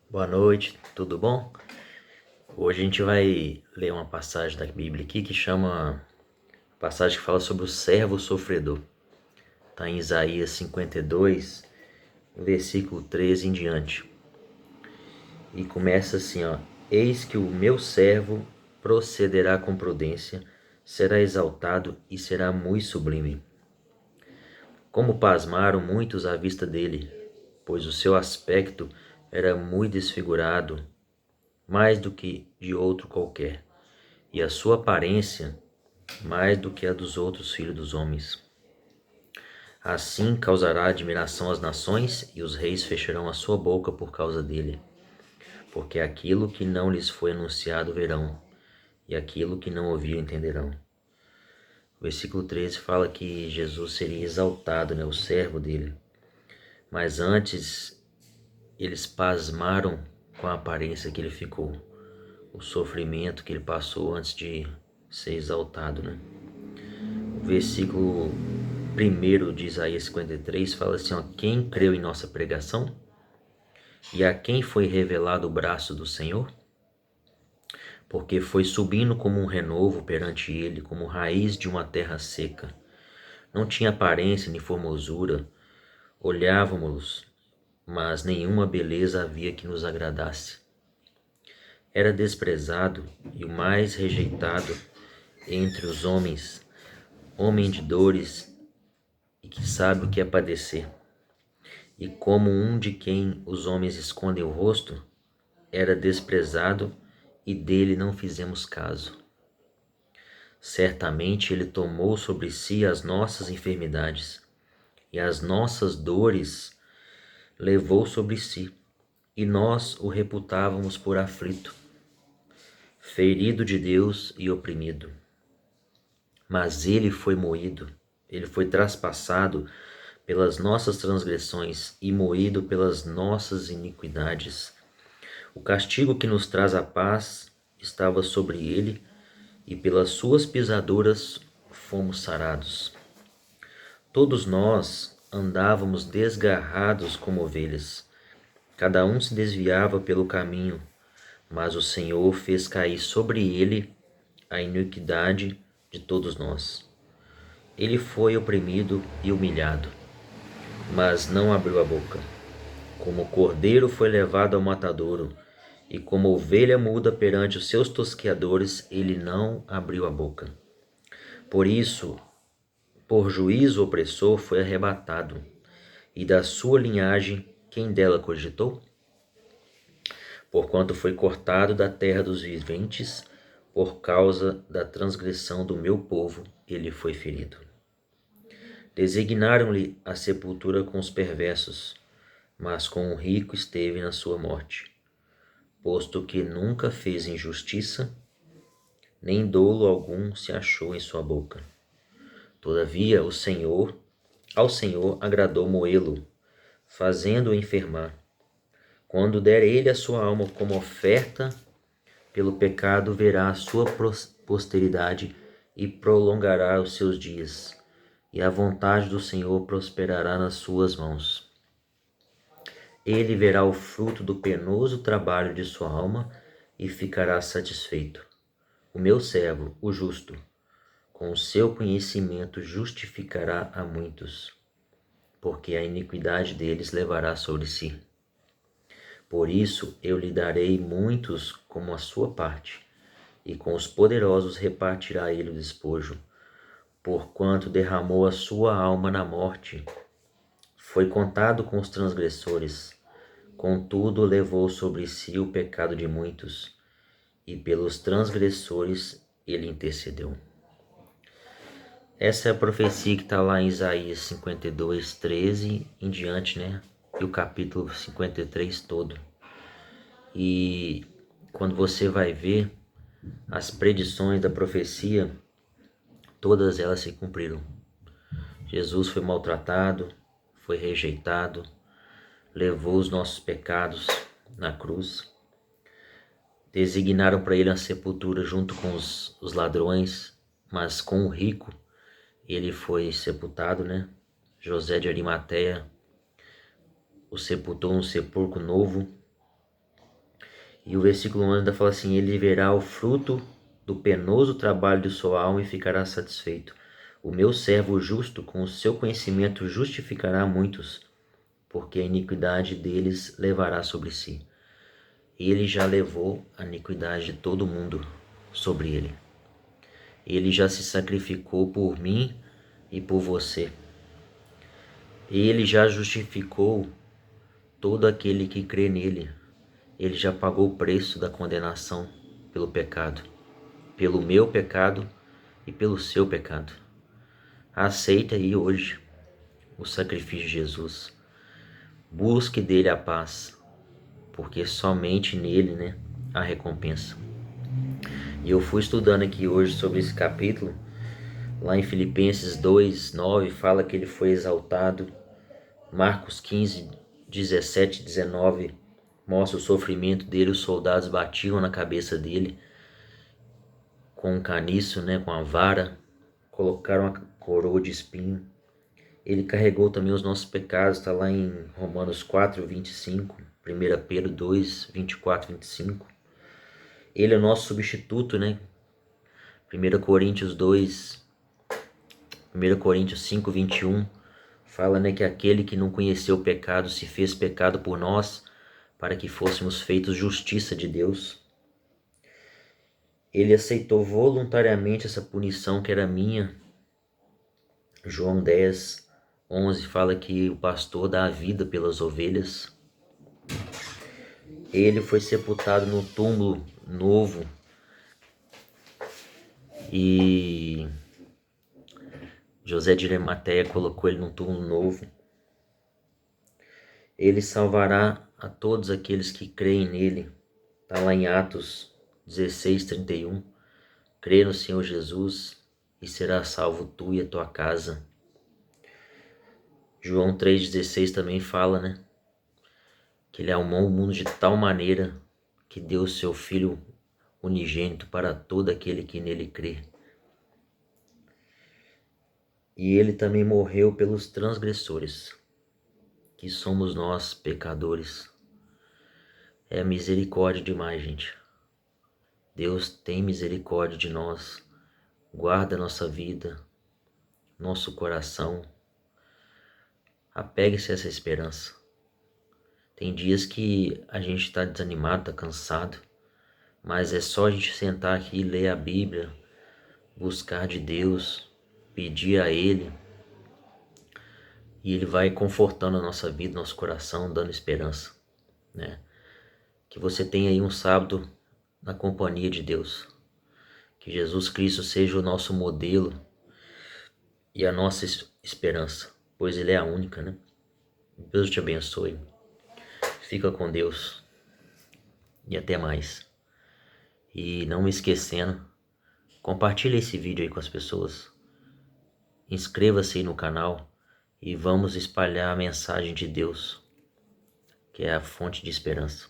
Boa noite, tudo bom? Hoje a gente vai ler uma passagem da Bíblia aqui que chama, passagem que fala sobre o servo sofredor. Está em Isaías 52, versículo 13 em diante. E começa assim, ó: Eis que o meu servo procederá com prudência, será exaltado e será muito sublime. Como pasmaram muitos à vista dele, pois o seu aspecto era muito desfigurado, mais do que de outro qualquer, e a sua aparência mais do que a dos outros filhos dos homens. Assim causará admiração às nações, e os reis fecharão a sua boca por causa dele, porque aquilo que não lhes foi anunciado verão, e aquilo que não ouviram entenderão. O versículo 13 fala que Jesus seria exaltado, o servo dele. Mas antes eles pasmaram com a aparência que ele ficou, o sofrimento que ele passou antes de ser exaltado, O versículo 1 de Isaías 53 fala assim, ó: Quem creu em nossa pregação? E a quem foi revelado o braço do Senhor? Porque foi subindo como um renovo perante ele, como raiz de uma terra seca. Não tinha aparência nem formosura, olhávamos-los, mas nenhuma beleza havia que nos agradasse. Era desprezado e o mais rejeitado entre os homens, homem de dores e que sabe o que é padecer. E como um de quem os homens escondem o rosto, era desprezado e dele não fizemos caso. Certamente ele tomou sobre si as nossas enfermidades e as nossas dores levou sobre si, e nós o reputávamos por aflito, ferido de Deus e oprimido. Mas ele foi moído, ele foi traspassado pelas nossas transgressões e moído pelas nossas iniquidades. O castigo que nos traz a paz estava sobre ele, e pelas suas pisaduras fomos sarados. Todos nós andávamos desgarrados como ovelhas, cada um se desviava pelo caminho, mas o Senhor fez cair sobre ele a iniquidade de todos nós. Ele foi oprimido e humilhado, mas não abriu a boca. Como o cordeiro foi levado ao matadouro, e como ovelha muda perante os seus tosqueadores, ele não abriu a boca. Por isso, por juízo opressor foi arrebatado, e da sua linhagem quem dela cogitou? Porquanto foi cortado da terra dos viventes, por causa da transgressão do meu povo, ele foi ferido. Designaram-lhe a sepultura com os perversos, mas com o rico esteve na sua morte, posto que nunca fez injustiça, nem dolo algum se achou em sua boca. Todavia ao Senhor agradou moê-lo, fazendo-o enfermar. Quando der ele a sua alma como oferta pelo pecado, verá a sua posteridade e prolongará os seus dias, e a vontade do Senhor prosperará nas suas mãos. Ele verá o fruto do penoso trabalho de sua alma e ficará satisfeito. O meu servo, o justo, com o seu conhecimento justificará a muitos, porque a iniquidade deles levará sobre si. Por isso eu lhe darei muitos como a sua parte, e com os poderosos repartirá ele o despojo, porquanto derramou a sua alma na morte. Foi contado com os transgressores, contudo levou sobre si o pecado de muitos, e pelos transgressores ele intercedeu. Essa é a profecia que está lá em Isaías 52, 13 em diante, E o capítulo 53 todo. E quando você vai ver as predições da profecia, todas elas se cumpriram. Jesus foi maltratado, foi rejeitado, levou os nossos pecados na cruz. Designaram para ele a sepultura junto com os ladrões, mas com o rico ele foi sepultado, José de Arimateia o sepultou num sepulcro novo, E o versículo 11 ainda fala assim: ele verá o fruto do penoso trabalho de sua alma e ficará satisfeito. O meu servo justo, com o seu conhecimento, justificará muitos, porque a iniquidade deles levará sobre si. Ele já levou a iniquidade de todo mundo sobre ele. Ele já se sacrificou por mim e por você. Ele já justificou todo aquele que crê nele. Ele já pagou o preço da condenação pelo pecado, pelo meu pecado e pelo seu pecado. Aceita aí hoje o sacrifício de Jesus. Busque dele a paz, porque somente nele, há recompensa. E eu fui estudando aqui hoje sobre esse capítulo. Lá em Filipenses 2:9 fala que ele foi exaltado. Marcos 15:17-19 mostra o sofrimento dele. Os soldados batiam na cabeça dele com um caniço, com a vara, colocaram a coroa de espinho. Ele carregou também os nossos pecados, está lá em Romanos 4:25, 1 Pedro 2:24-25. Ele é o nosso substituto, 1 Coríntios 5:21 fala, que aquele que não conheceu o pecado se fez pecado por nós, para que fôssemos feitos justiça de Deus. Ele aceitou voluntariamente essa punição que era minha. João 10:11 fala que o pastor dá a vida pelas ovelhas. Ele foi sepultado no túmulo novo e José de Arimateia colocou ele num túmulo novo. Ele salvará a todos aqueles que creem nele. Está lá em Atos 16:31. Crê no Senhor Jesus e será salvo tu e a tua casa. João 3:16 também fala, que ele amou o mundo de tal maneira que deu o seu Filho unigênito para todo aquele que nele crê. E ele também morreu pelos transgressores, que somos nós, pecadores. É misericórdia demais, gente. Deus tem misericórdia de nós, guarda nossa vida, nosso coração. Apegue-se a essa esperança. Tem dias que a gente está desanimado, está cansado, mas é só a gente sentar aqui, ler a Bíblia, buscar de Deus, pedir a Ele, e Ele vai confortando a nossa vida, nosso coração, dando esperança, Que você tenha aí um sábado na companhia de Deus. Que Jesus Cristo seja o nosso modelo e a nossa esperança, pois Ele é a única, Deus te abençoe. Fica com Deus e até mais. E não me esquecendo, compartilhe esse vídeo aí com as pessoas. Inscreva-se aí no canal e vamos espalhar a mensagem de Deus, que é a fonte de esperança.